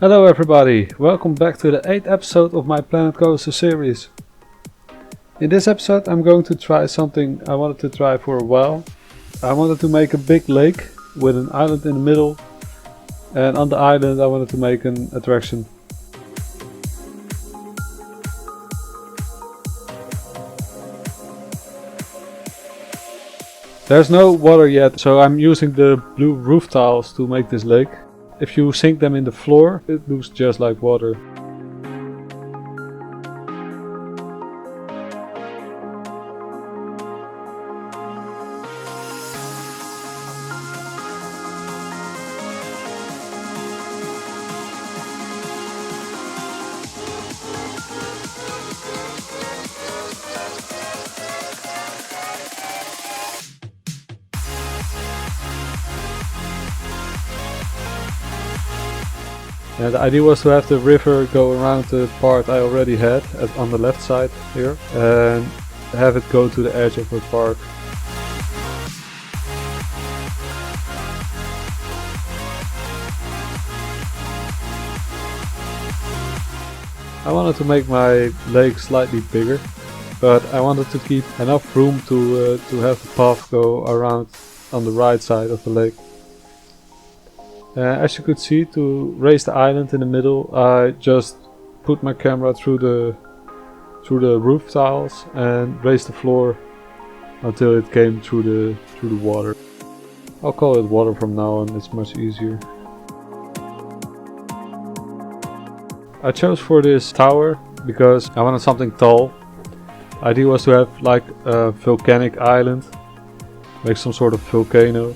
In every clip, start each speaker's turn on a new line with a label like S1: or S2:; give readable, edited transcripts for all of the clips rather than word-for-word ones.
S1: Hello everybody, welcome back to the 8th episode of my Planet Coaster series. In this episode I'm going to try something I wanted to try for a while. I wanted to make a big lake with an island in the middle, and on the island I wanted to make an attraction. There's no water yet, so I'm using the blue roof tiles to make this lake. If you sink them in the floor, it looks just like water. And the idea was to have the river go around the part I already had on the left side here and have it go to the edge of the park. I wanted to make my lake slightly bigger, but I wanted to keep enough room to have the path go around on the right side of the lake. As you could see, to raise the island in the middle, I just put my camera through the roof tiles and raised the floor until it came through the water. I'll call it water from now on, it's much easier. I chose for this tower because I wanted something tall. The idea was to have like a volcanic island, like some sort of volcano,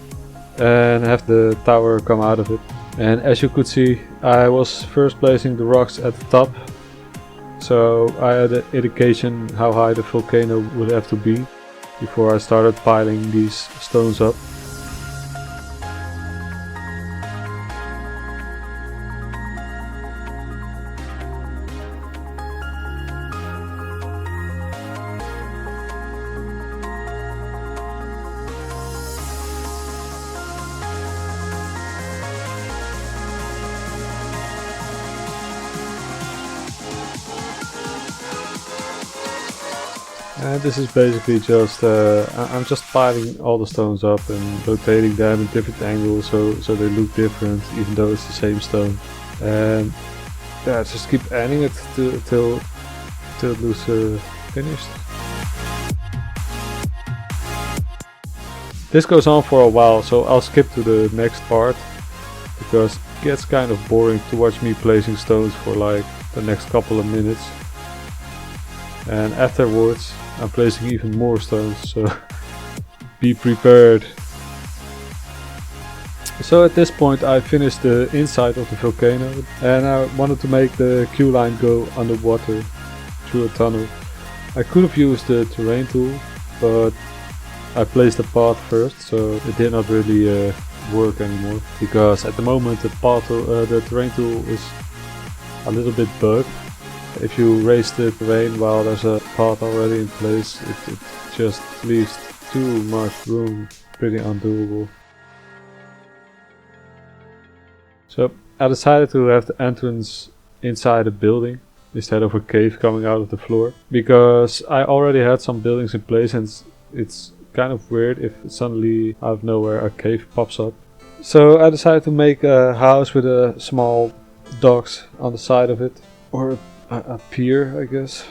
S1: and have the tower come out of it. And as you could see, I was first placing the rocks at the top, so I had an indication how high the volcano would have to be before I started piling these stones up. And this is basically just, I'm just piling all the stones up and rotating them in different angles so they look different even though it's the same stone. And yeah, just keep adding it till it looks finished. This goes on for a while, so I'll skip to the next part because it gets kind of boring to watch me placing stones for like the next couple of minutes. And afterwards I'm placing even more stones, so be prepared. So at this point I finished the inside of the volcano and I wanted to make the queue line go underwater through a tunnel. I could have used the terrain tool, but I placed the path first, so it did not really work anymore because at the moment the terrain tool is a little bit bugged. If you raise the terrain while there's a path already in place, it just leaves too much room, pretty undoable. So I decided to have the entrance inside a building instead of a cave coming out of the floor, because I already had some buildings in place and it's kind of weird if suddenly out of nowhere a cave pops up. So I decided to make a house with a small docks on the side of it, or a pier, I guess.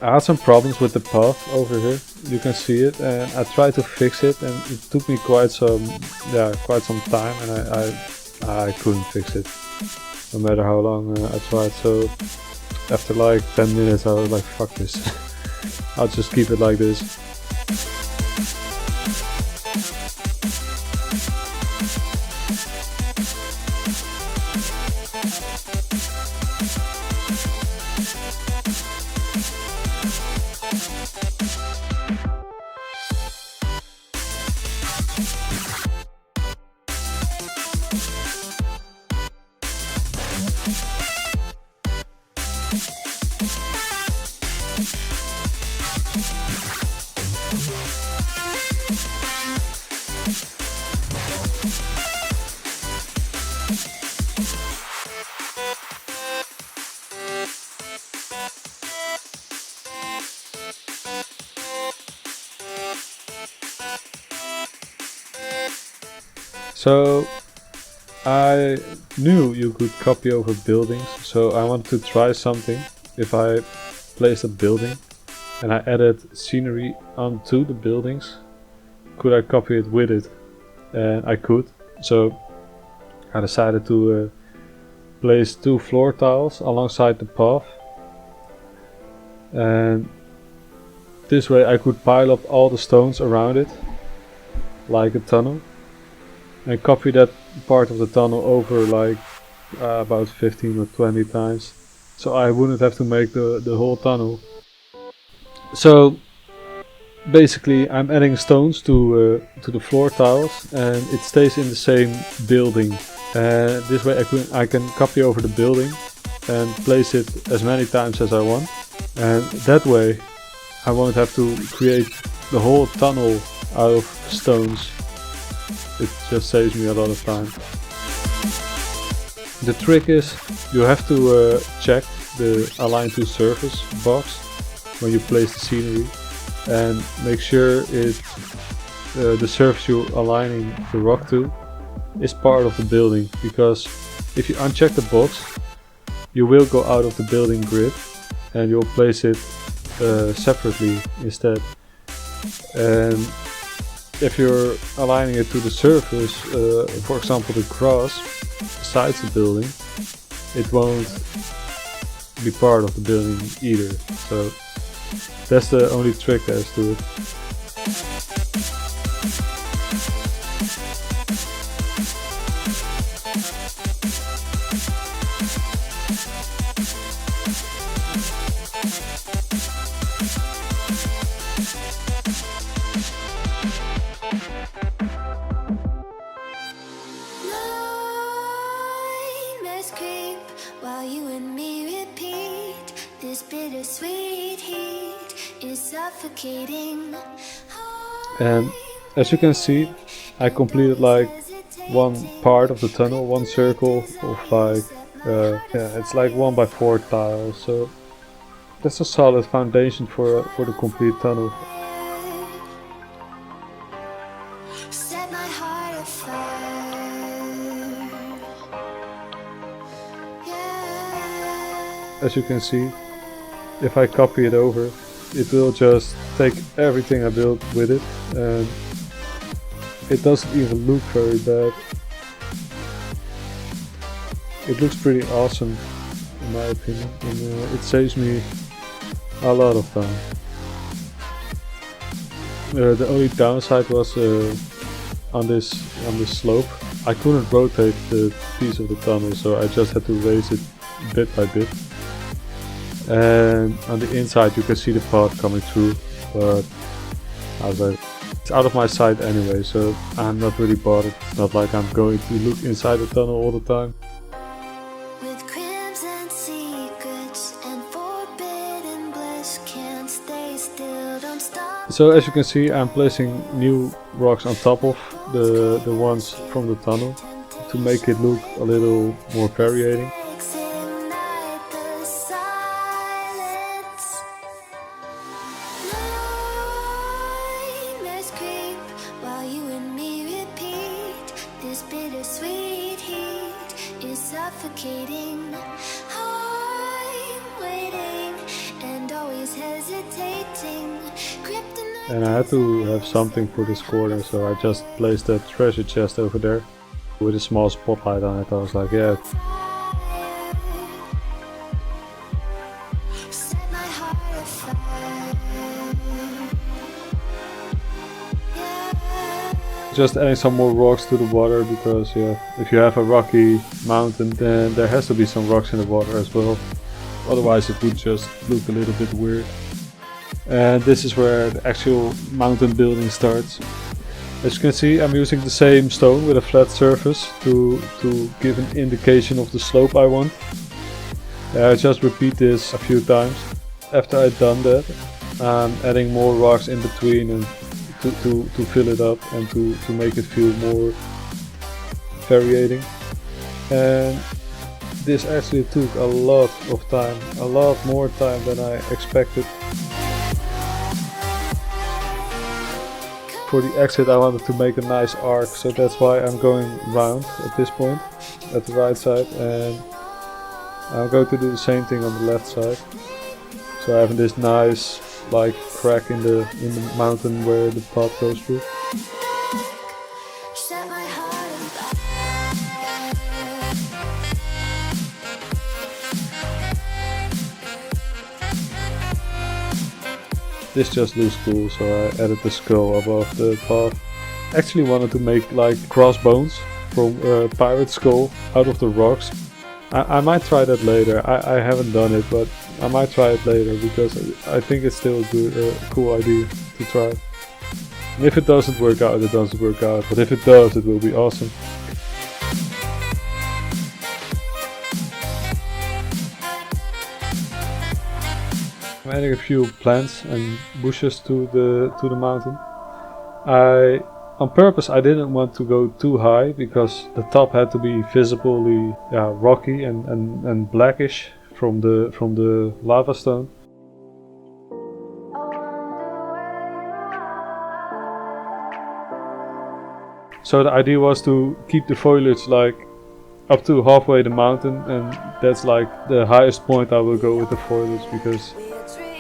S1: I had some problems with the path over here, you can see it, and I tried to fix it and it took me quite some time, and I couldn't fix it no matter how long I tried. So after like 10 minutes I was like, fuck this, I'll just keep it like this. So I knew you could copy over buildings, so I wanted to try something. If I placed a building and I added scenery onto the buildings, could I copy it with it? And I could. So I decided to place 2 floor tiles alongside the path, and this way I could pile up all the stones around it like a tunnel and copy that part of the tunnel over like about 15 or 20 times, so I wouldn't have to make the whole tunnel. So basically I'm adding stones to the floor tiles, and it stays in the same building. This way I can copy over the building and place it as many times as I want, and that way I won't have to create the whole tunnel out of stones. It just saves me a lot of time. The trick is you have to check the align to surface box when you place the scenery, and make sure the surface you're aligning the rock to is part of the building, because if you uncheck the box you will go out of the building grid and you'll place it separately instead. And if you're aligning it to the surface, for example the grass besides the building, it won't be part of the building either. So that's the only trick there is to it.
S2: While you and me repeat, this bittersweet heat is suffocating.
S1: And as you can see, I completed like one part of the tunnel, one circle of like, it's like 1x4 tiles, so that's a solid foundation for the complete tunnel.
S2: Set my heart afire.
S1: As you can see, if I copy it over, it will just take everything I built with it, and it doesn't even look very bad. It looks pretty awesome in my opinion, and it saves me a lot of time. The only downside was on this slope, I couldn't rotate the piece of the tunnel, so I just had to raise it bit by bit. And on the inside you can see the path coming through, but it's out of my sight anyway, so I'm not really bothered. It's not like I'm going to look inside the tunnel all the time.
S2: With crimson secrets and forbidden bliss, can't stay still, don't stop.
S1: So as you can see, I'm placing new rocks on top of the ones from the tunnel to make it look a little more variating.
S2: Bittersweet heat is suffocating. I'm waiting and always hesitating.
S1: And I had to have something for this corner, so I just placed a treasure chest over there with a small spotlight on it. I was like, yeah. Just adding some more rocks to the water, because yeah, if you have a rocky mountain, then there has to be some rocks in the water as well. Otherwise it would just look a little bit weird. And this is where the actual mountain building starts. As you can see, I'm using the same stone with a flat surface to give an indication of the slope I want. I just repeat this a few times. After I've done that, I'm adding more rocks in between and to fill it up and to make it feel more variating. And this actually took a lot of time, a lot more time than I expected. For the exit I wanted to make a nice arc, so that's why I'm going round at this point, at the right side, and I'm going to do the same thing on the left side. So I have this nice like crack in the mountain where the path goes through.
S2: Set my heart on fire.
S1: This just looks cool, so I added the skull above the path. Actually wanted to make like crossbones from a pirate skull out of the rocks. I might try that later. I haven't done it, but I might try it later because I think it's still a good, cool idea to try. And if it doesn't work out, it doesn't work out. But if it does, it will be awesome. I'm adding a few plants and bushes to the mountain. On purpose I didn't want to go too high because the top had to be visibly rocky and blackish from the lava stone. So the idea was to keep the foliage like up to halfway the mountain, and that's like the highest point I will go with the foliage because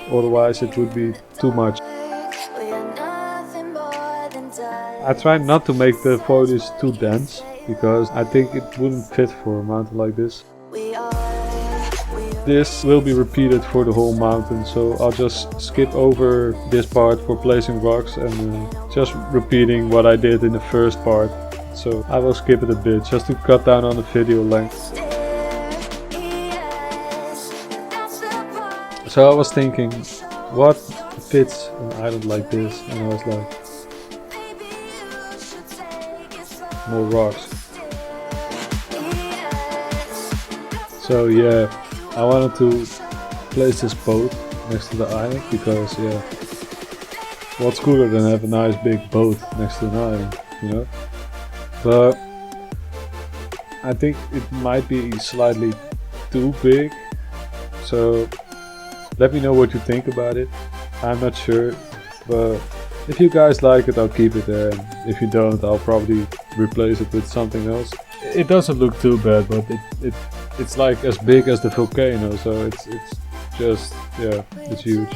S1: otherwise it would be too much. I tried not to make the foliage too dense because I think it wouldn't fit for a mountain like this. This will be repeated for the whole mountain, so I'll just skip over this part for placing rocks and just repeating what I did in the first part. So I will skip it a bit just to cut down on the video length. So I was thinking, what fits an island like this? And I was like, more rocks. So yeah, I wanted to place this boat next to the island because yeah, what's cooler than have a nice big boat next to an island, you know? But I think it might be slightly too big, so let me know what you think about it. I'm not sure, but if you guys like it, I'll keep it there, and if you don't, I'll probably replace it with something else. It doesn't look too bad, but it's like as big as the volcano, so it's just, yeah, it's huge.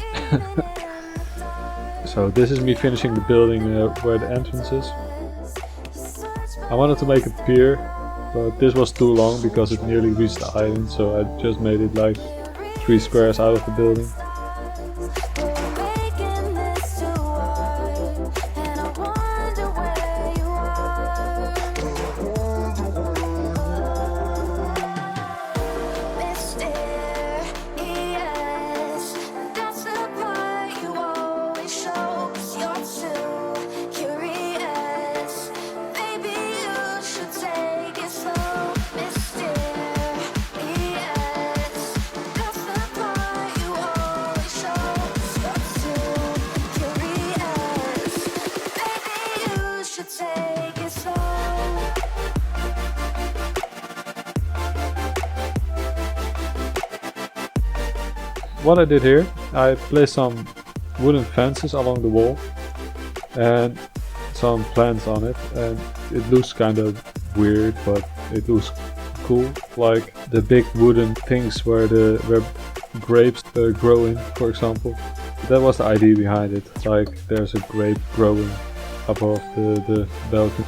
S1: So this is me finishing the building where the entrance is. I wanted to make a pier, but this was too long because it nearly reached the island, so I just made it like 3 squares out of the building. What I did here, I placed some wooden fences along the wall and some plants on it, and it looks kind of weird, but it looks cool, like the big wooden things where grapes grow in, for example. That was the idea behind it, like there's a grape growing above the balcony.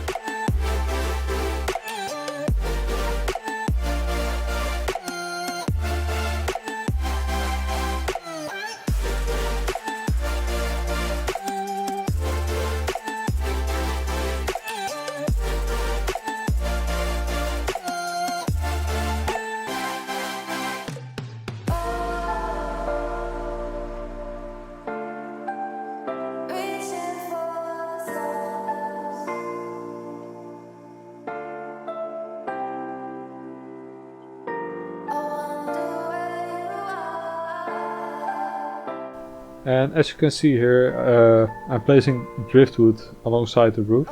S1: And as you can see here, I'm placing driftwood alongside the roof.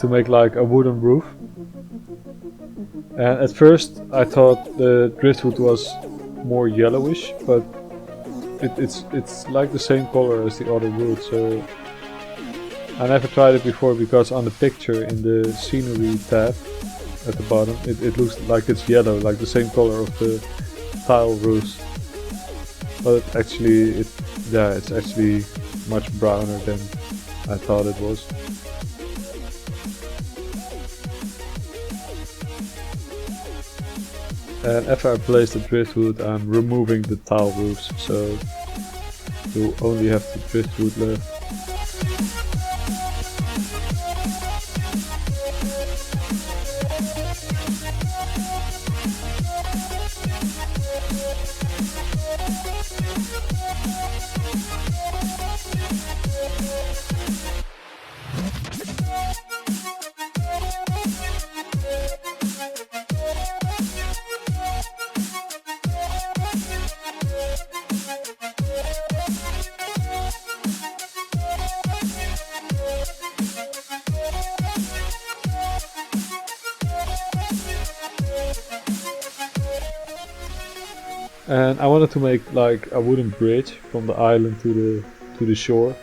S1: to make like a wooden roof. And at first I thought the driftwood was more yellowish, but it's like the same color as the other wood, so I never tried it before because on the picture in the scenery tab at the bottom it looks like it's yellow, like the same color of the tile roofs. But actually it's actually much browner than I thought it was. And after I place the driftwood, I'm removing the tile roofs, so you only have the driftwood left. And I wanted to make like a wooden bridge from the island to the shore.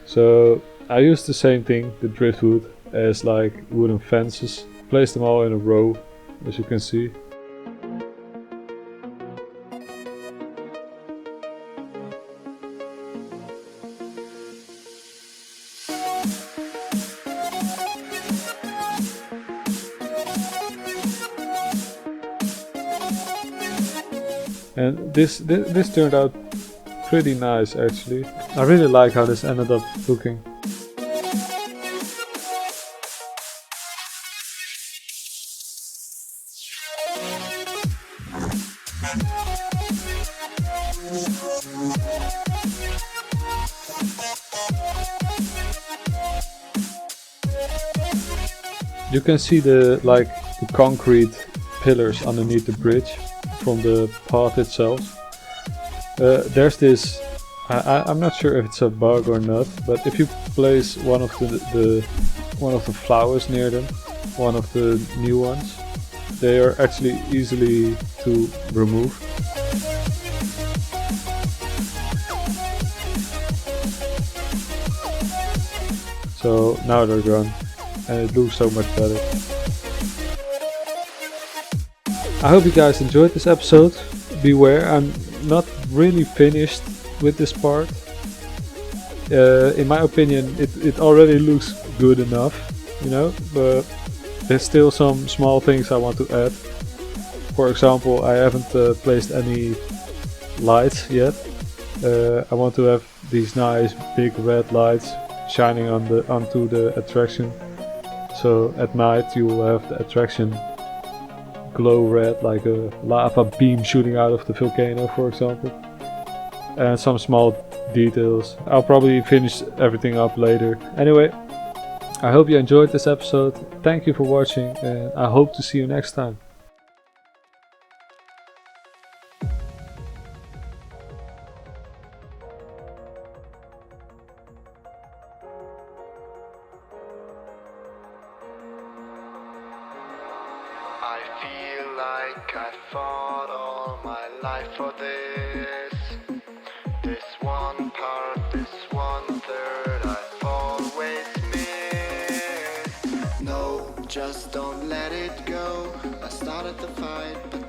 S1: So I used the same thing, the driftwood, as like wooden fences. Placed them all in a row, as you can see. And this turned out pretty nice actually. I really like how this ended up looking. You can see the concrete pillars underneath the bridge from the path itself. There's this, I'm not sure if it's a bug or not, but if you place one of the flowers near them, one of the new ones, they are actually easily to remove. So now they're gone and it looks so much better. I hope you guys enjoyed this episode. Beware, I'm not really finished with this part. In my opinion, it already looks good enough, you know, but there's still some small things I want to add. For example, I haven't placed any lights yet. I want to have these nice big red lights shining onto the attraction. So at night you will have the attraction glow red, like a lava beam shooting out of the volcano, for example. And some small details. I'll probably finish everything up later. Anyway, I hope you enjoyed this episode. Thank you for watching and I hope to see you next time.
S3: I feel like I fought all my life for this. This one part, this 1/3 I've always missed. No, just don't let it go. I started the fight, but